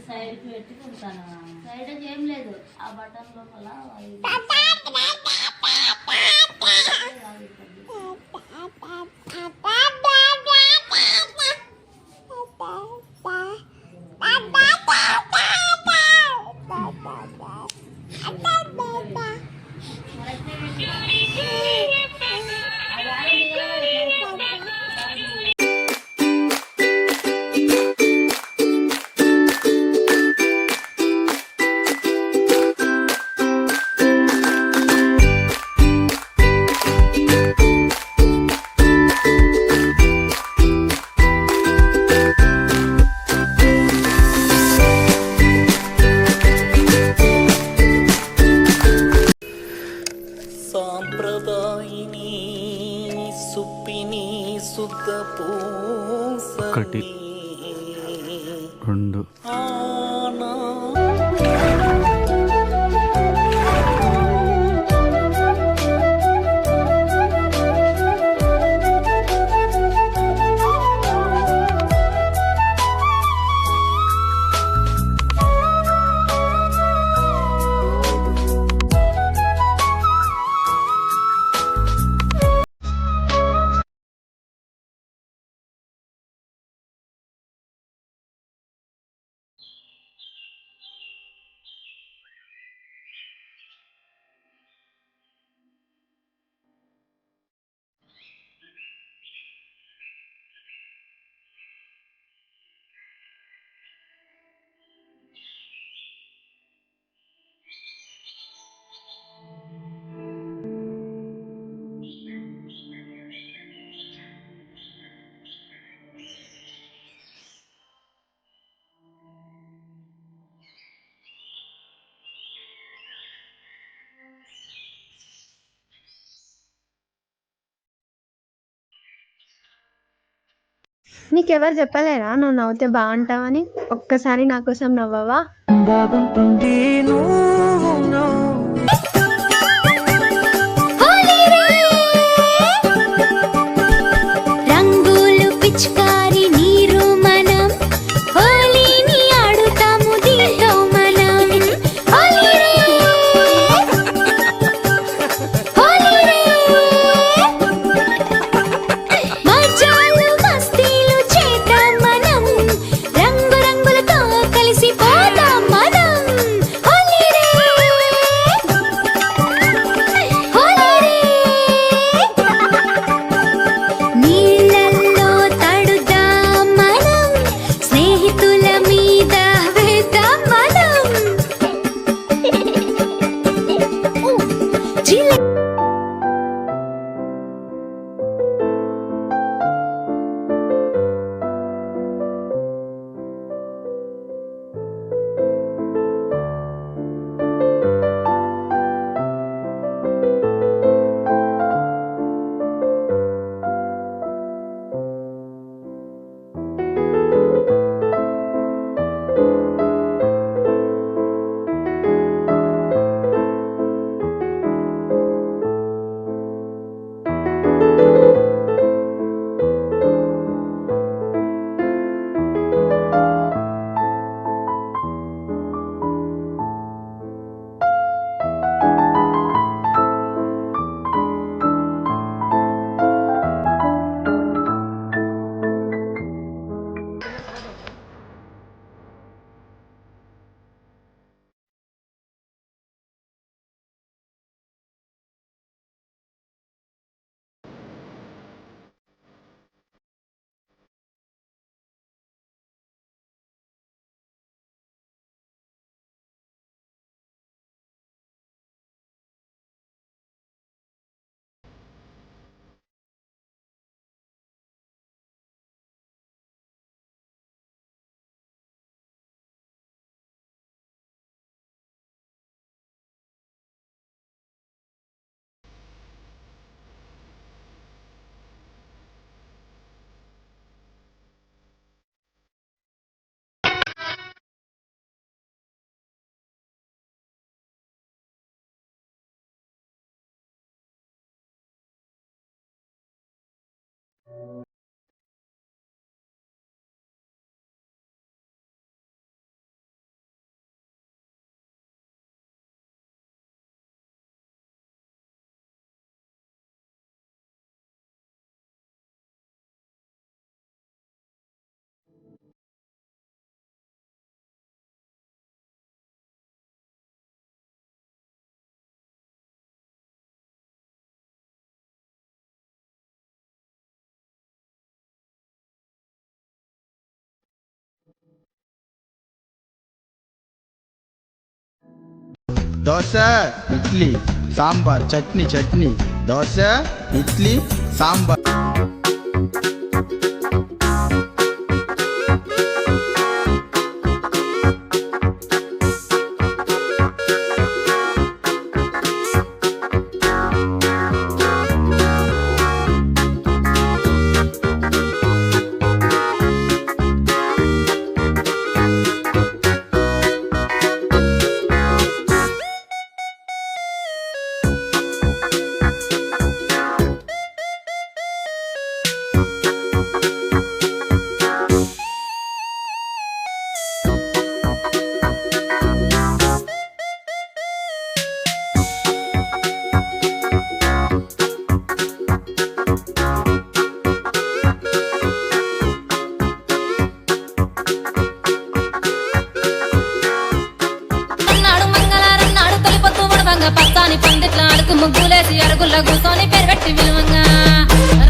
సైడ్కి పెట్టుకుంటాను. సైడ్కి ఏం లేదు, ఆ బటన్ లోపల సాంప్రదాయిని సుప్పిని సుత ఒకటి రెండు నీకెవరు చెప్పలేరా నువ్వు నవ్వుతే బాగుంటావని? ఒక్కసారి నా కోసం నవ్వవా? బాగుంటుంది రంగులు పిచ్కారి నీరు మనం హోలీని ఆడుతాము దీంతో మనం హోలీ రే మజాలు మస్తీలు చేద్దాం మనం రంగు రంగులతో కలిసి పోదాం మనం హోలీ రే దోశ ఇడ్లీ సాంబార్ చట్నీ చట్నీ దోశ ఇడ్లీ సాంబార్. నాడు మంగళారం నాడు తొలిపొత్తు ఉడవంగా పచ్చాని పందిట్ల అడుగు ముగ్గులేసి అరుగుల్ల కూసోని పెరబెట్టి విలువంగా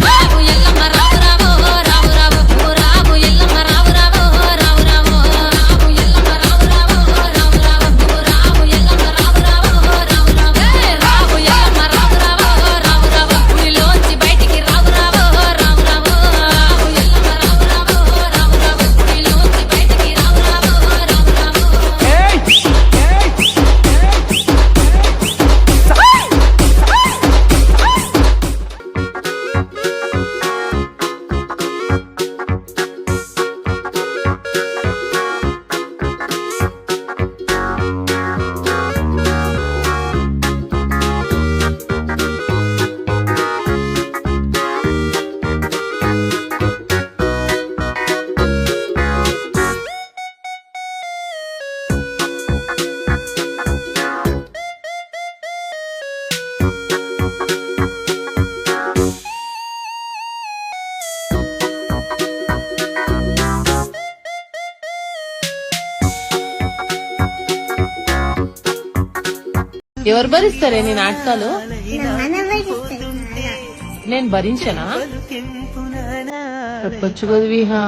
రావు ఎల్లమ్మ రావు రావు రావు రావు రావు ఎల్లమ్మ రావు రావు రావు రావు రావు ఎల్లమ్మ రావు రావు రావు రావు రావు ఎల్లమ్మ రావు రావు రావు రావు రావు ఎల్లమ్మ రావు రావు రావు రావు గుడిలోంచి బయటికి రావు రావు రావు రావు రావు ఎల్లమ్మ రావు రావు రావు రావు గుడిలోంచి బయటికి రావు రావు రావు రావు. ఎవరు భరిస్తారే నీ నాటకాలు? నేను భరించనా? చెప్పొచ్చు కదా విహా.